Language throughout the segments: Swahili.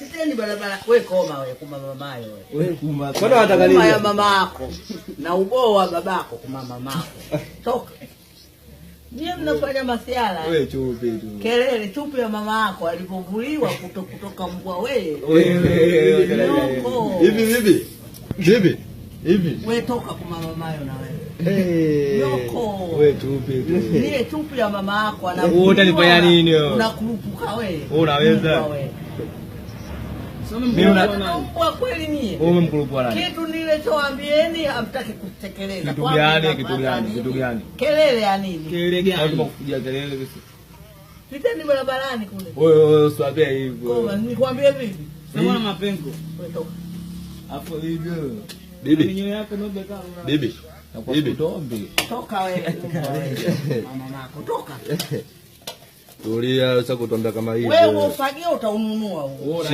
Siteni barabara wewe koma wewe kuma mamayo wewe. Wewe kuma. Kwani unataka nini? Ya mama yako na ubao wa babako kuma mamako. Toka. Ndiye mnafanya masiala. Wewe chupi tu. Kelele chupi ya mama yako alipovuliwa kutoka mbwa wewe. Hivi. Wewe toka kuma mamayo na wewe. Yoko. Wewe chupi tu. Ndiye chupi ya mama yako wewe utanifanya nini wewe? Unakurupuka wewe. Unaweza. Mimi unakuwa kweli mie. Wewe umemkurupua nani? Kitu nilichowaambieni hamtaki kutekeleza. Kitu gani? Kelele ya nini? Kelele gani? Lazima kupiga kelele basi. Piteni barabarani kule. Wewe usiwaambie hivyo. Koma, nikwambie vipi? Sema mapengo. Wewe toka. Hapo hivyo. Bibi yako ndio beka. Bibi. Toka wewe. Mama yako toka. Tulia sasa kutonda kama hivi. Wewe ufagio utaununua huo.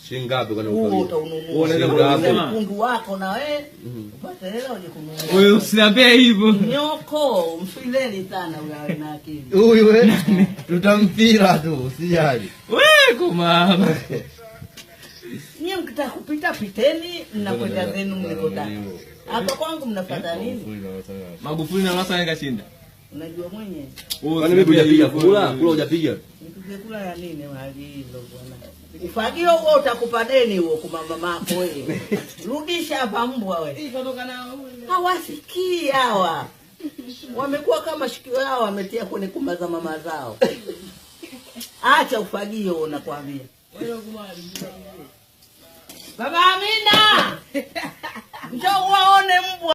Shingapi kwani ufagio? Utaununua. Unaenda kununua mkundu wako na wewe upate hela uje kununua. Wewe usiniambie hivyo. Nyoko, mfileni sana wewe na akili. Huyu wewe tutampira tu, usijali. Wewe kumama. Nyie mkitaka kupita piteni mnakwenda zenu mlikotaka. Hapa kwangu mnafuata nini? Magufuli na Lasa yakashinda. Unajua mwenyewe. Kwani mimi hujapiga kula hujapiga? Nipige kula ya nini mali hizo bwana? Ufagio huo utakupa deni huo kwa mama yako wewe. Rudisha hapa mbwa wewe. Ikatoka nao. Hawasikii hawa. Wamekuwa kama shikio yao wametia kwenye kumba za mama zao. Acha ufagio nakwambia. Wewe kumali. Baba Amina. Njoo uone mbwa.